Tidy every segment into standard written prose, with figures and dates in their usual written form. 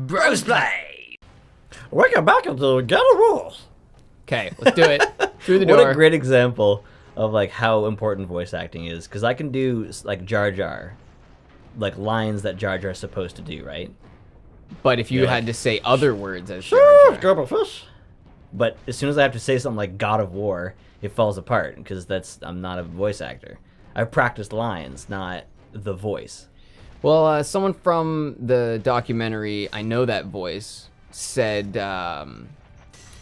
Brosplay! Welcome back into Get a Rules. Okay, let's do it. Through the door. What a great example of like how important voice acting is, because I can do like Jar Jar, like lines that Jar Jar's supposed to do, right? But if you had to say other words as Jar Jar. Grab a fish. But as soon as I have to say something like God of War, it falls apart because I'm not a voice actor. I've practiced lines, not the voice. Well, someone from the documentary I Know That Voice said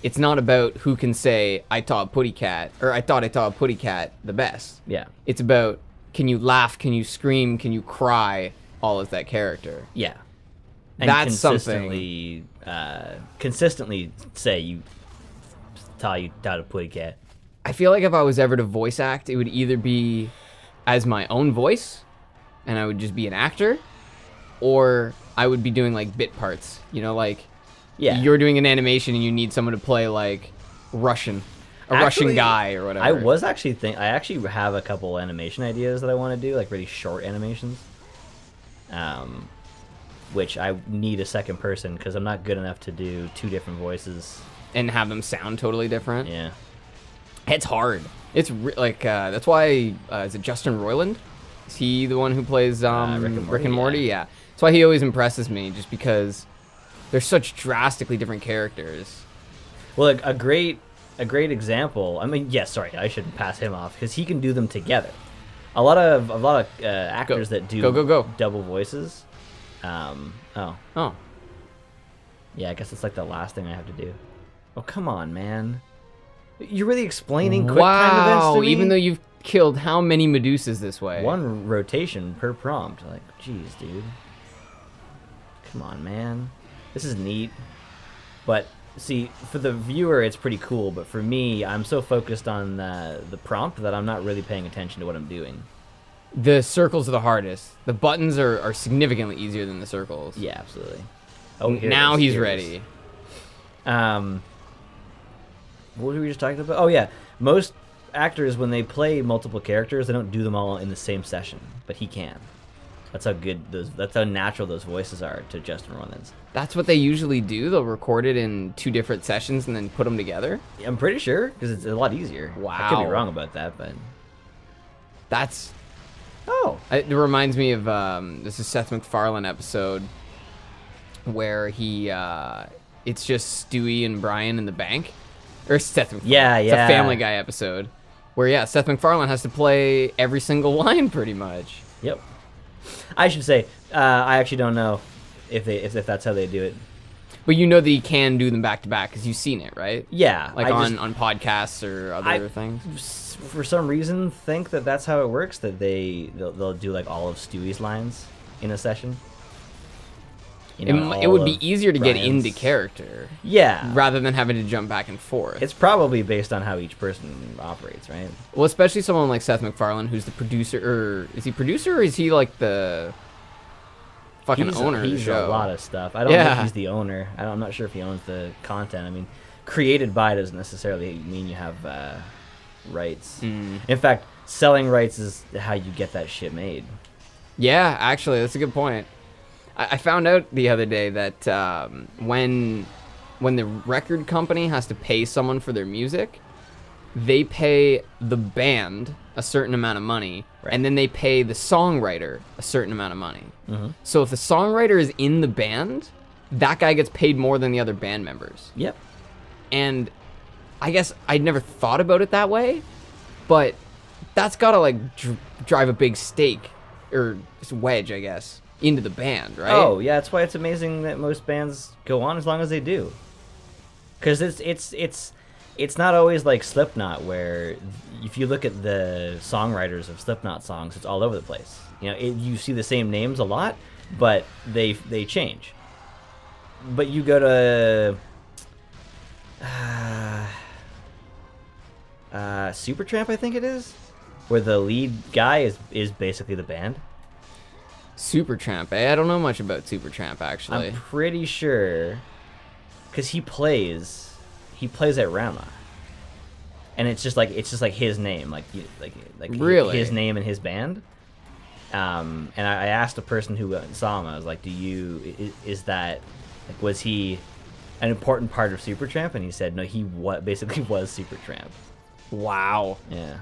it's not about who can say I taught Putty Cat or I thought I taught Putty Cat the best. Yeah. It's about can you laugh, can you scream, can you cry, all as that character. Yeah. And that's consistently, something. Consistently say you taught a Putty Cat. I feel like if I was ever to voice act, it would either be as my own voice, and I would just be an actor, or I would be doing like bit parts. You know, like you're doing an animation and you need someone to play like Russian guy or whatever. I actually have a couple animation ideas that I want to do, like really short animations. Which I need a second person because I'm not good enough to do two different voices and have them sound totally different. Yeah, it's hard. It's that's why is it Justin Roiland? Is he the one who plays Rick and Morty? Yeah. That's why he always impresses me, just because they're such drastically different characters. Well, a great example. I mean, sorry, I shouldn't pass him off because he can do them together. A lot of actors that do double voices. Oh. Yeah, I guess it's like the last thing I have to do. Oh, come on, man. You're really explaining quick time events to me? Even though you've killed how many Medusas this way? One rotation per prompt. Like, jeez, dude. Come on, man. This is neat. But, see, for the viewer, it's pretty cool. But for me, I'm so focused on the prompt that I'm not really paying attention to what I'm doing. The circles are the hardest. The buttons are significantly easier than the circles. Yeah, absolutely. Oh, now he's ready. What were we just talking about? Oh, yeah. Most actors, when they play multiple characters, they don't do them all in the same session. But he can. That's how natural those voices are to Justin Roiland's. That's what they usually do? They'll record it in two different sessions and then put them together? I'm pretty sure, because it's a lot easier. Wow. I could be wrong about that, but... That's... Oh. It reminds me of this is Seth MacFarlane episode where he it's just Stewie and Brian in the bank, or Seth MacFarlane. Yeah. It's a Family Guy episode where Seth MacFarlane has to play every single line pretty much. Yep. I should say I actually don't know if that's how they do it. But you know that you can do them back to back because you've seen it, right? Yeah. Like on podcasts or other things. For some reason, think that that's how it works. That they'll do like all of Stewie's lines in a session. You know, it would be easier to Brian's. get into character. Yeah. Rather than having to jump back and forth. It's probably based on how each person operates, right? Well, especially someone like Seth MacFarlane, who's the producer, or is he producer, or is he like the fucking owner of the show? He's a lot of stuff. I don't know if he's the owner. I'm not sure if he owns the content. I mean, created by doesn't necessarily mean you have rights. In fact, selling rights is how you get that shit made. Yeah, actually, that's a good point. I found out the other day that when the record company has to pay someone for their music, they pay the band a certain amount of money, and then they pay the songwriter a certain amount of money. So if the songwriter is in the band, that guy gets paid more than the other band members. Yep. And I guess I'd never thought about it that way, but that's gotta like drive a big stake, or just wedge, I guess, into the band, right? Oh yeah, that's why it's amazing that most bands go on as long as they do. Because it's not always like Slipknot, where if you look at the songwriters of Slipknot songs, it's all over the place. You know, you see the same names a lot, but they change. But you go to Supertramp, I think it is, where the lead guy is basically the band. Supertramp, I don't know much about Supertramp, actually. I'm pretty sure, because he plays at Rama, and it's just like his name, like really? his name and his band. And I asked a person who saw him, I was like, is that Like, was he an important part of Supertramp? And he said, no, he basically was Supertramp. Wow. Yeah.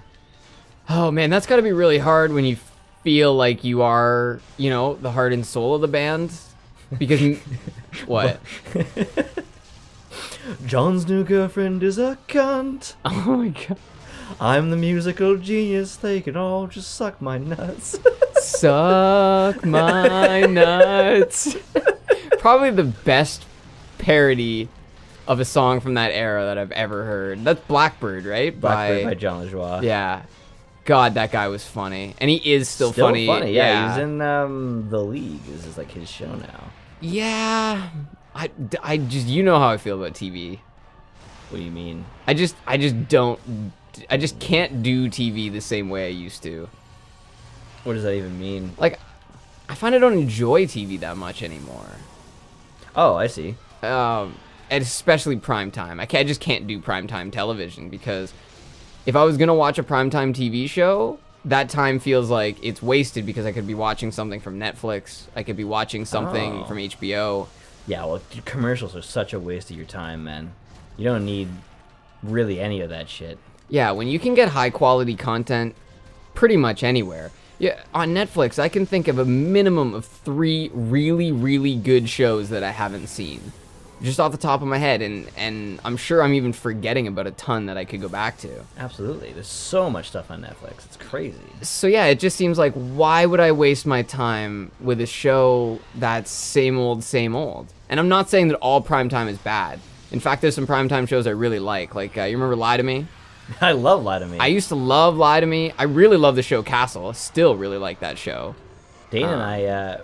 Oh, man, that's got to be really hard when you feel like you are, you know, the heart and soul of the band. Because, what? John's new girlfriend is a cunt. Oh, my God. I'm the musical genius. They can all just suck my nuts. Suck my nuts. Probably the best parody of a song from that era that I've ever heard. That's Blackbird, right? Blackbird by John LaJoie. Yeah. God, that guy was funny. And he is still funny. Yeah, he's in The League. This is like his show now. Yeah. I just, you know how I feel about TV. What do you mean? I just can't do TV the same way I used to. What does that even mean? Like, I find I don't enjoy TV that much anymore. Oh, I see. And especially primetime. I just can't do primetime television because if I was gonna watch a primetime TV show, that time feels like it's wasted because I could be watching something from Netflix. I could be watching something from HBO. Yeah, well, commercials are such a waste of your time, man. You don't need really any of that shit. Yeah, when you can get high quality content pretty much anywhere. Yeah, on Netflix, I can think of a minimum of 3 really, really good shows that I haven't seen. Just off the top of my head, and I'm sure I'm even forgetting about a ton that I could go back to. Absolutely. There's so much stuff on Netflix. It's crazy. So yeah, it just seems like, why would I waste my time with a show that's same old, same old? And I'm not saying that all primetime is bad. In fact, there's some primetime shows I really like. Like, you remember Lie to Me? I love Lie to Me. I used to love Lie to Me. I really love the show Castle. I still really like that show. Dane and I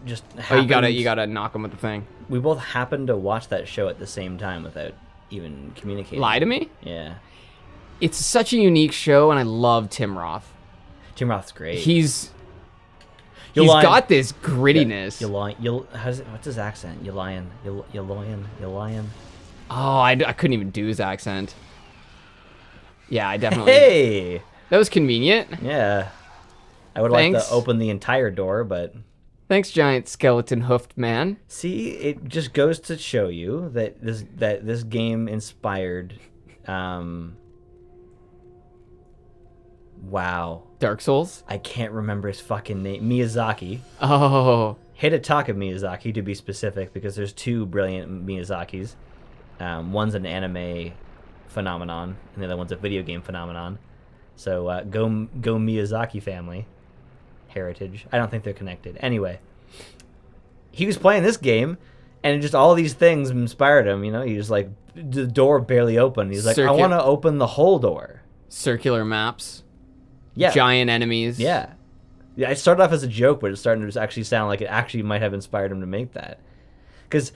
just happened... Oh, you gotta knock him with the thing. We both happened to watch that show at the same time without even communicating. Lie to Me? Yeah. It's such a unique show, and I love Tim Roth. Tim Roth's great. He's got this grittiness. What's his accent? You lying. Oh, I couldn't even do his accent. Yeah, I definitely... Hey! That was convenient. Yeah. I would like to open the entire door, but... Thanks, giant skeleton hoofed man. See, it just goes to show you that this game inspired... Wow. Dark Souls? I can't remember his fucking name. Miyazaki. Oh. Hidetaka Miyazaki, to be specific, because there's 2 brilliant Miyazakis. One's an anime phenomenon, and the other one's a video game phenomenon. So go Miyazaki family. Heritage. I don't think they're connected. Anyway, he was playing this game, and just all these things inspired him. You know, he was like, the door barely opened. He's like, I want to open the whole door. Circular maps. Yeah. Giant enemies. Yeah. Yeah. It started off as a joke, but it's starting to actually sound like it actually might have inspired him to make that. Because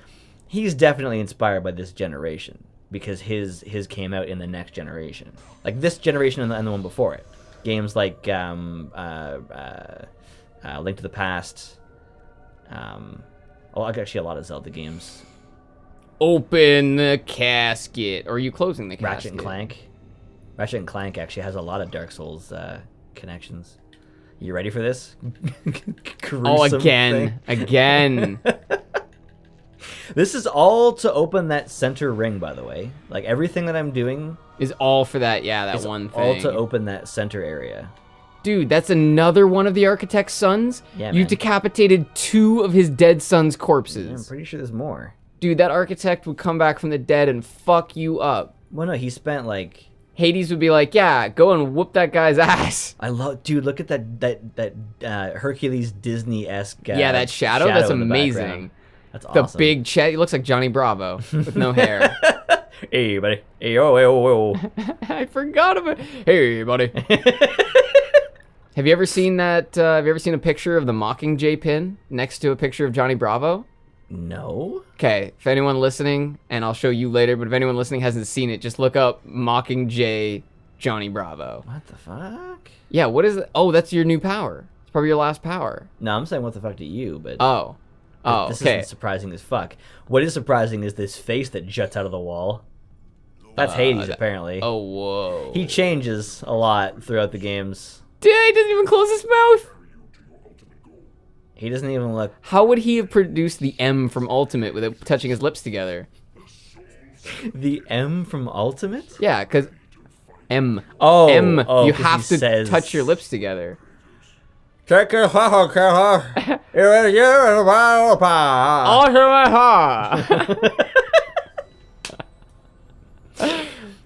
he's definitely inspired by this generation. Because his came out in the next generation. Like this generation and the one before it. Games like Link to the Past. Actually a lot of Zelda games. Open the casket. Or are you closing the casket? Ratchet and Clank. Ratchet and Clank actually has a lot of Dark Souls connections. You ready for this? Oh, again. This is all to open that center ring, by the way. Like, everything that I'm doing... is all for that, that one thing. All to open that center area. Dude, that's another one of the architect's sons? Yeah, You've decapitated 2 of his dead sons' corpses. Yeah, I'm pretty sure there's more. Dude, that architect would come back from the dead and fuck you up. Well, no, he spent, like... Hades would be like, yeah, go and whoop that guy's ass. Dude, look at that Hercules Disney-esque yeah, that shadow that's amazing. That's awesome. The big he looks like Johnny Bravo with no hair. Hey, buddy. Hey, oh. I forgot about. Hey, buddy. Have you ever seen that? Have you ever seen a picture of the Mockingjay pin next to a picture of Johnny Bravo? No. Okay, if anyone listening, and I'll show you later, but if anyone listening hasn't seen it, just look up Mockingjay Johnny Bravo. What the fuck? Yeah, what is it? Oh, that's your new power. It's probably your last power. No, I'm saying what the fuck to you, but... Oh, this okay. isn't surprising as fuck. What is surprising is this face that juts out of the wall. That's Hades, apparently. Oh, whoa. He changes a lot throughout the games. Dude, he doesn't even close his mouth. He doesn't even look. How would he have produced the M from Ultimate without touching his lips together? The M from Ultimate? Yeah, because M. Oh, M. oh, You have to says... touch your lips together. Take it,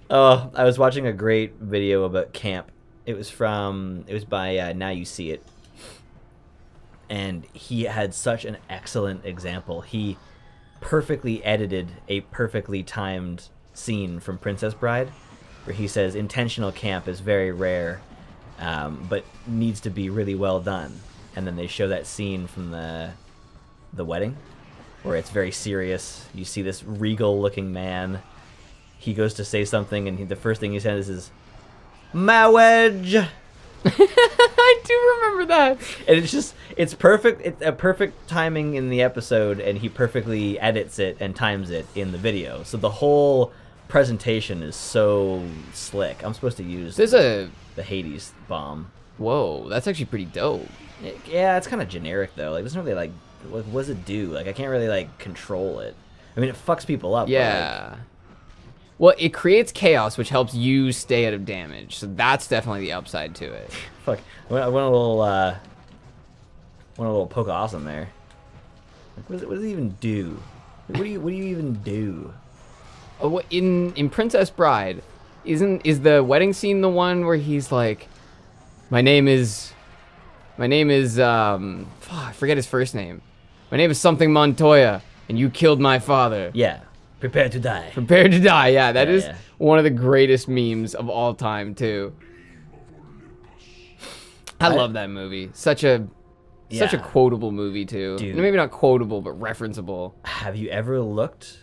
Oh, I was watching a great video about camp. It was by Now You See It. And he had such an excellent example. He perfectly edited a perfectly timed scene from Princess Bride, where he says intentional camp is very rare, but needs to be really well done. And then they show that scene from the wedding, where it's very serious. You see this regal-looking man. He goes to say something, and the first thing he says is, "Marriage." I do remember that. And it's perfect. It's a perfect timing in the episode, and he perfectly edits it and times it in the video. So the whole presentation is so slick. I'm supposed to use the Hades bomb. Whoa, that's actually pretty dope. Yeah, it's kind of generic though. Like, it doesn't really like what does it do? Like, I can't really like control it. I mean, it fucks people up. Yeah. But, like, well, it creates chaos, which helps you stay out of damage. So that's definitely the upside to it. Fuck, I went a little poke awesome there. Like, what does it even do? Like, what do you even do? Oh, in Princess Bride, is the wedding scene the one where he's like, my name is I forget his first name. My name is something Montoya, and you killed my father. Yeah. Prepare to die. Prepare to die. Yeah, that is one of the greatest memes of all time too. I love that movie. Such a quotable movie too. Dude. Maybe not quotable, but referenceable. Have you ever looked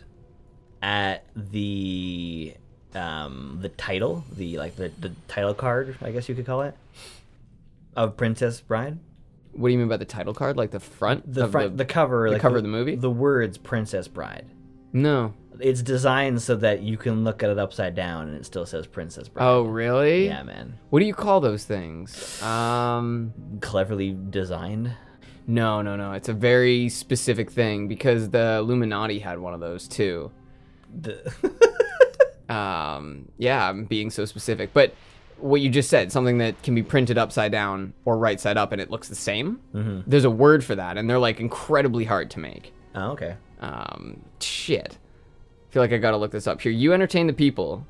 at the title, the title card, I guess you could call it, of Princess Bride? What do you mean by the title card? Like the front? The cover. The cover of the movie? The words Princess Bride. No. It's designed so that you can look at it upside down and it still says Princess Bride. Oh, really? Yeah, man. What do you call those things? Cleverly designed? No. It's a very specific thing because the Illuminati had one of those too. Yeah, I'm being so specific. But what you just said, something that can be printed upside down or right side up and it looks the same, there's a word for that, and they're like incredibly hard to make. Oh, okay. Shit. I feel like I gotta look this up. Here, you entertain the people.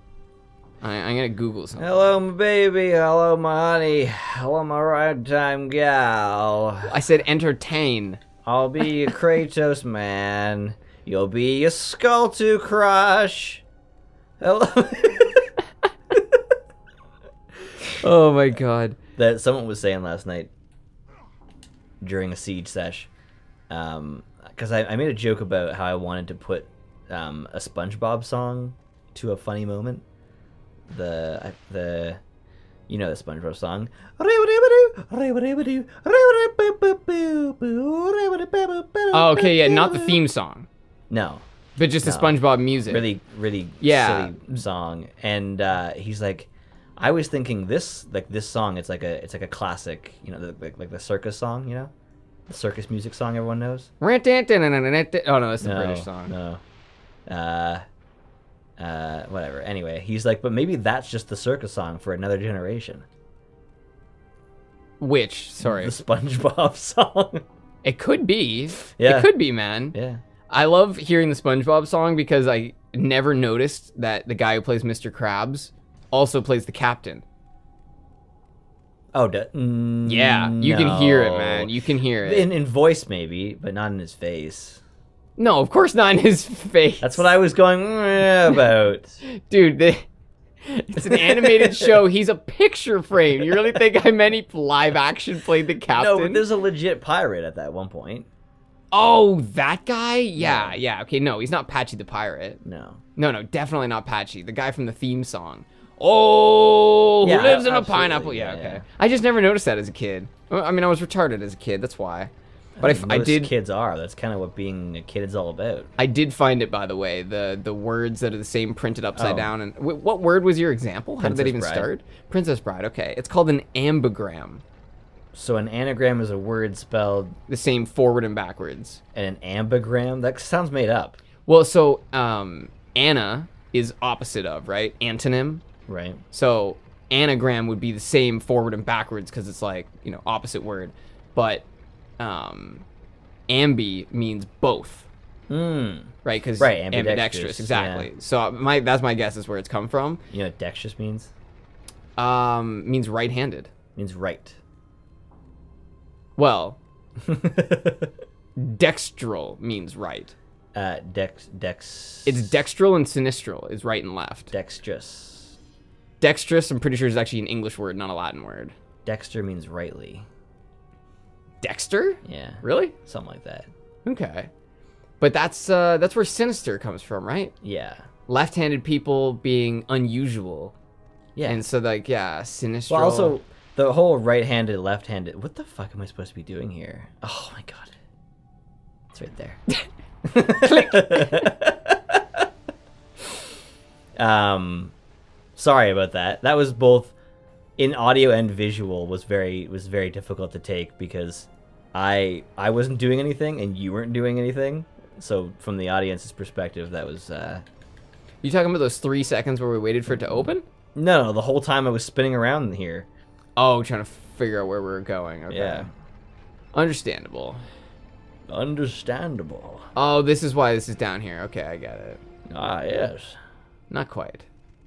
I'm gonna Google something. Hello, my baby. Hello, my honey. Hello, my ragtime gal. I said entertain. I'll be your Kratos man. You'll be your skull to crush. Hello. Oh my god. That someone was saying last night during a siege sesh. Because I made a joke about how I wanted to put a SpongeBob song to a funny moment. The you know the SpongeBob song. Oh, okay, yeah, not the theme song. No. But just the SpongeBob music. Really silly song. And he's like, I was thinking this song, it's like a classic, you know, like the circus song, you know? The circus music song everyone knows. Oh no, that's the British song. No. Whatever. Anyway, he's like, but maybe that's just the circus song for another generation. Which? Sorry. The SpongeBob song. It could be. Yeah. It could be, man. Yeah. I love hearing the SpongeBob song because I never noticed that the guy who plays Mr. Krabs also plays the captain. Oh, yeah, you can hear it, man. You can hear it. In voice, maybe, but not in his face. No, of course not in his face. That's what I was going about. Dude, it's an animated show. He's a picture frame. You really think I meant he live action played the captain? No, but there's a legit pirate at that one point. Oh, that guy? Yeah. Okay, no, he's not Patchy the Pirate. No, definitely not Patchy. The guy from the theme song. Oh, who lives in a pineapple? Yeah, okay. Yeah. I just never noticed that as a kid. I mean, I was retarded as a kid. That's why. But I did. Kids are. That's kind of what being a kid is all about. I did find it, by the way, the words that are the same printed upside down. And what word was your example? How did that even start? Princess Bride. Okay, it's called an ambigram. So an anagram is a word spelled the same forward and backwards. And an ambigram? That sounds made up. Well, so ana is opposite of, right? Antonym. Right. So anagram would be the same forward and backwards because it's like, you know, opposite word. But ambi means both. Right? Because ambidextrous, exactly. Yeah. So that's my guess is where it's come from. You know what dextrous means? Means right-handed. Means right. Well, dextral means right. It's dextral and sinistral is right and left. Dextrous. Dextrous, I'm pretty sure, is actually an English word, not a Latin word. Dexter means rightly. Dexter? Yeah. Really? Something like that. Okay. But that's where sinister comes from, right? Yeah. Left-handed people being unusual. Yeah. And so, like, yeah, sinistral. Well, also, the whole right-handed, left-handed... What the fuck am I supposed to be doing here? Oh, my God. It's right there. Sorry about that. That was both in audio and visual was very difficult to take because I wasn't doing anything and you weren't doing anything. So from the audience's perspective, that was You talking about those 3 seconds where we waited for it to open? No, the whole time I was spinning around here. Oh, trying to figure out where we were going. Okay. Yeah. Understandable. Oh, this is why this is down here. Okay, I get it. Ah, yes. Not quite.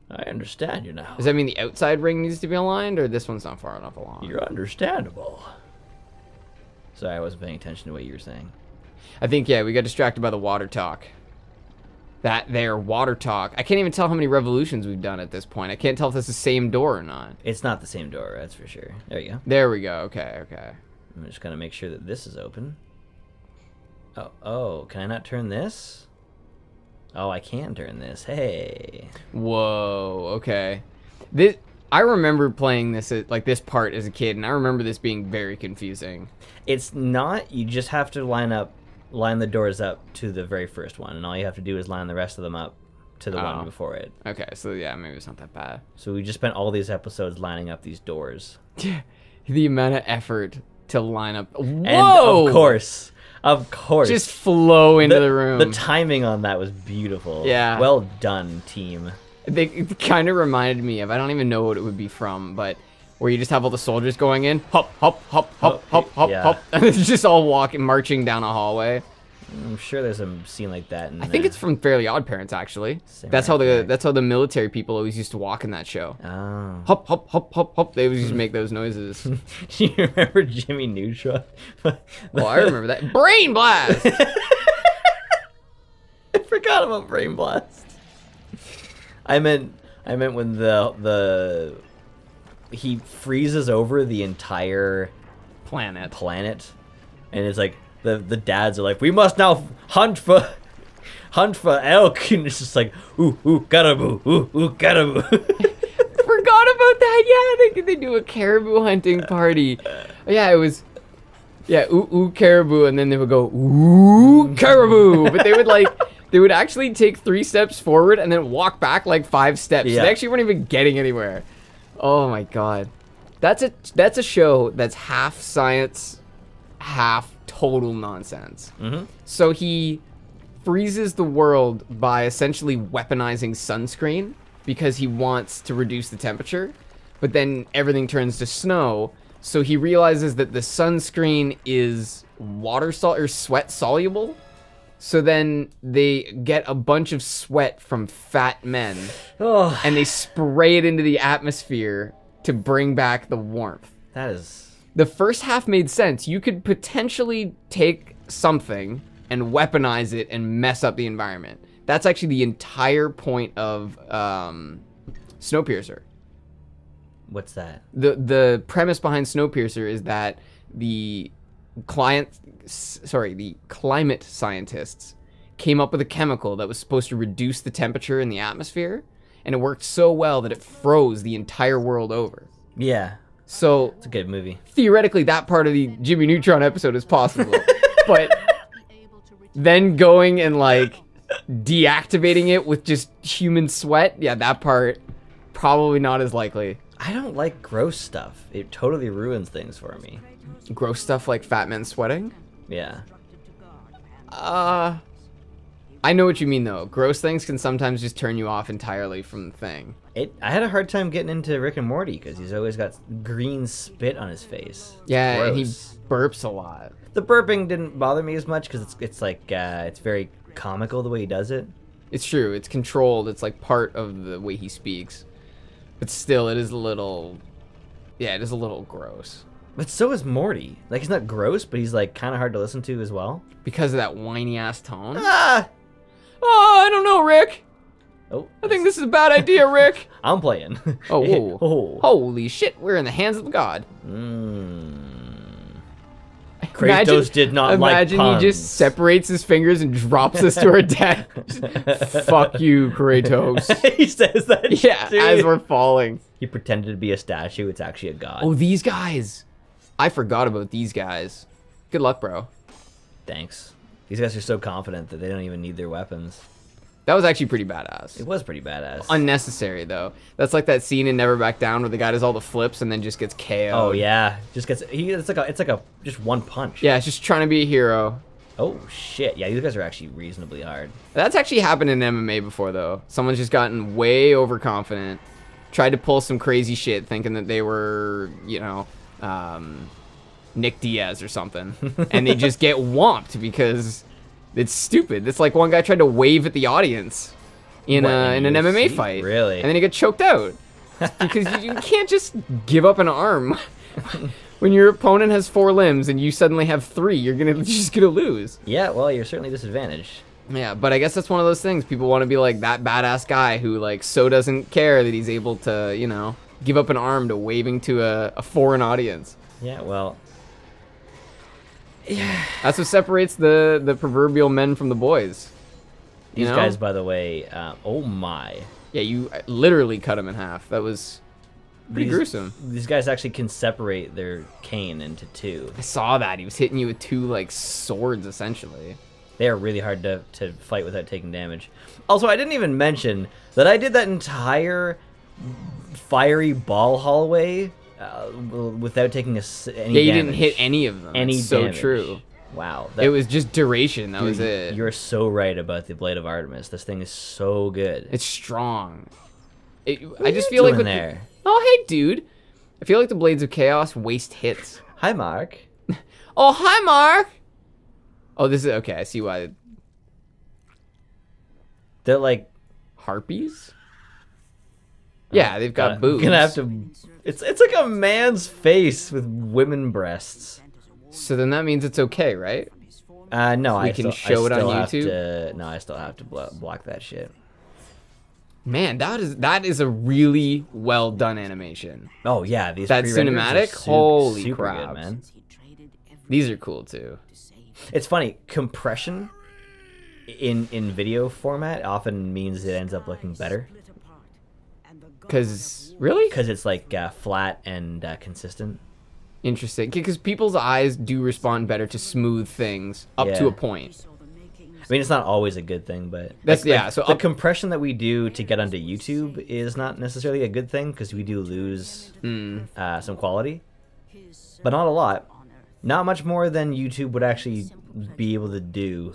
I understand you now. Does that mean the outside ring needs to be aligned, or this one's not far enough along? You're understandable. Sorry, I wasn't paying attention to what you were saying. I think, yeah, we got distracted by the water talk. That there, water talk. I can't even tell how many revolutions we've done at this point. I can't tell if it's the same door or not. It's not the same door, that's for sure. There you go. There we go. Okay, okay. I'm just going to make sure that this is open. Oh, can I not turn this? Oh, I can turn this. Hey. Whoa, okay. I remember playing this this part as a kid, and I remember this being very confusing. It's not. You just have to line the doors up to the very first one, and all you have to do is line the rest of them up to the one before it. Okay, so yeah, maybe it's not that bad. So we just spent all these episodes lining up these doors. The amount of effort to line up. Whoa! And of course. Just flow into the room. The timing on that was beautiful. Yeah. Well done, team. It kind of reminded me of, I don't even know what it would be from, but where you just have all the soldiers going in, hop, hop, hop, hop, hop, hop, hop, and it's just all marching down a hallway. I'm sure there's a scene like that. I think it's from Fairly Odd Parents, actually. That's how the military people always used to walk in that show. Oh. Hop, hop, hop, hop, hop. They always used to make those noises. Do you remember Jimmy Neutron? Oh, I remember that. Brain Blast! I forgot about Brain Blast. I meant when he freezes over the entire planet, and it's like the dads are like, we must now hunt for elk, and it's just like ooh caribou, ooh caribou. Forgot about that. Yeah, they do a caribou hunting party. Yeah, it was ooh caribou, and then they would go ooh caribou, but they would actually take 3 steps forward and then walk back like 5 steps. Yeah. So they actually weren't even getting anywhere. Oh my God. That's a show that's half science, half total nonsense. Mm-hmm. So he freezes the world by essentially weaponizing sunscreen because he wants to reduce the temperature, but then everything turns to snow. So he realizes that the sunscreen is sweat soluble. So then they get a bunch of sweat from fat men, and they spray it into the atmosphere to bring back the warmth. That is... The first half made sense. You could potentially take something and weaponize it and mess up the environment. That's actually the entire point of Snowpiercer. What's that? The premise behind Snowpiercer is that the climate scientists came up with a chemical that was supposed to reduce the temperature in the atmosphere, and it worked so well that it froze the entire world over. Yeah. So it's a good movie. Theoretically, that part of the Jimmy Neutron episode is possible. But then going and deactivating it with just human sweat, yeah, that part probably not as likely. I don't like gross stuff. It totally ruins things for me. Gross stuff like fat men sweating? Yeah. I know what you mean though. Gross things can sometimes just turn you off entirely from the thing. I had a hard time getting into Rick and Morty because he's always got green spit on his face. Yeah, and he burps a lot. The burping didn't bother me as much because it's like it's very comical the way he does it. It's true. It's controlled. It's like part of the way he speaks. But still, it is a little... Yeah, it is a little gross. But so is Morty. Like, he's not gross, but he's like kind of hard to listen to as well. Because of that whiny-ass tone? Ah! Oh, I don't know, Rick. Oh, I think this is a bad idea, Rick. I'm playing. Oh, whoa. Oh. Holy shit, we're in the hands of God. Kratos did not like puns. Imagine he just separates his fingers and drops us to our death. Fuck you, Kratos. He says that. Yeah, as we're falling. He pretended to be a statue. It's actually a god. Oh, these guys. I forgot about these guys. Good luck, bro. Thanks. These guys are so confident that they don't even need their weapons. That was actually pretty badass. It was pretty badass. Unnecessary, though. That's like that scene in Never Back Down where the guy does all the flips and then just gets KO'd. Oh, yeah. Just gets... It's like a just one punch. Yeah, it's just trying to be a hero. Oh, shit. Yeah, these guys are actually reasonably hard. That's actually happened in MMA before, though. Someone's just gotten way overconfident. Tried to pull some crazy shit thinking that they were, you know, Nick Diaz or something. And they just get whomped because... It's stupid. It's like one guy tried to wave at the audience in an MMA fight. Really? And then he got choked out. Because you can't just give up an arm. When your opponent has 4 limbs and you suddenly have 3, you're just gonna lose. Yeah, well, you're certainly disadvantaged. Yeah, but I guess that's one of those things. People want to be like that badass guy who like so doesn't care that he's able to, you know, give up an arm to waving to a foreign audience. Yeah, well... Yeah. That's what separates the proverbial men from the boys. These guys, by the way, oh my. Yeah, you literally cut them in half. That was pretty gruesome. These guys actually can separate their cane into 2. I saw that. He was hitting you with 2, like, swords, essentially. They are really hard to fight without taking damage. Also, I didn't even mention that I did that entire fiery ball hallway without taking any damage. Yeah, you didn't hit any of them. Any That's so damage. true. Wow. It was just duration. That was it. You're so right about the Blade of Artemis. This thing is so good. It's strong. I just feel like there. Oh, hey, dude. I feel like the Blades of Chaos waste hits. Hi, Mark. Oh, hi, Mark. Oh, this is okay. I see why. They're like harpies. Yeah, they've got boobs. Gonna have to. It's like a man's face with women breasts. So then that means it's okay, right? No, we can show it on YouTube. No, I still have to block that shit. Man, that is a really well done animation. Oh yeah, these that cinematic. Holy super crap, good, man. These are cool too. It's funny, compression in video format often means it ends up looking better. Because really? Because it's like flat and consistent. Interesting. Because people's eyes do respond better to smooth things up to a point. I mean, it's not always a good thing, but that's so the compression that we do to get onto YouTube is not necessarily a good thing because we do lose some quality, but not a lot. Not much more than YouTube would actually be able to do.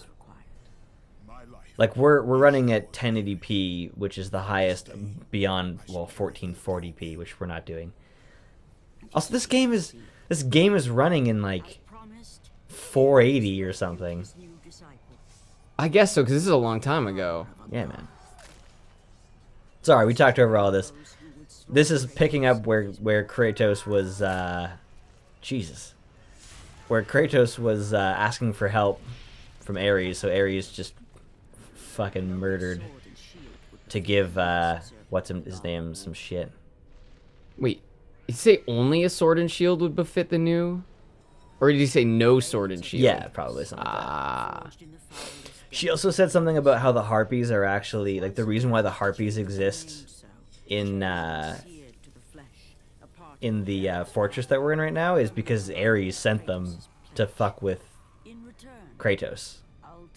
Like we're running at 1080p, which is the highest beyond 1440p, which we're not doing. Also, this game is running in like 480 or something. I guess so, because this is a long time ago. Yeah, man. Sorry, we talked over all this. This is picking up where Kratos was, Jesus. Where Kratos was asking for help from Ares, so Ares just fucking murdered to give, what's his name, some shit. Wait, did you say only a sword and shield would befit the new? Or did you say no sword and shield? Yeah, probably something like that. She also said something about how the harpies are actually, like, the reason why the harpies exist in the fortress that we're in right now is because Ares sent them to fuck with Kratos.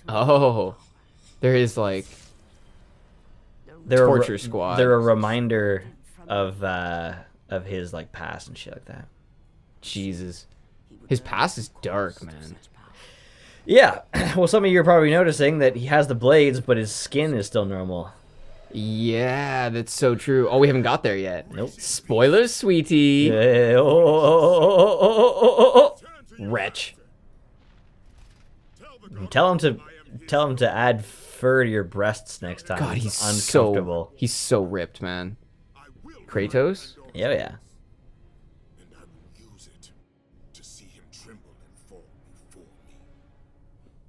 Oh, there is like torture squad. They're a reminder of his like past and shit like that. Jesus. His past is dark, man. Yeah. Well, some of you are probably noticing that he has the blades, but his skin is still normal. Yeah, that's so true. Oh, we haven't got there yet. Nope. Spoilers, sweetie. Oh. Wretch. Tell him to add fur to your breasts next time. God, he's uncomfortable. he's so ripped, man. Kratos? Yeah, yeah. And I will use it to see him tremble and fall before me.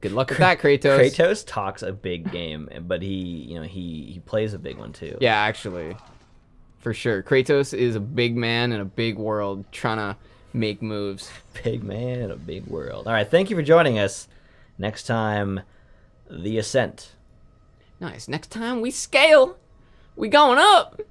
Good luck with that, Kratos. Kratos talks a big game, but he plays a big one too. Yeah, actually. For sure. Kratos is a big man in a big world trying to make moves. Big man in a big world. All right, thank you for joining us. Next time, The Ascent. Nice. Next time we scale. We going up.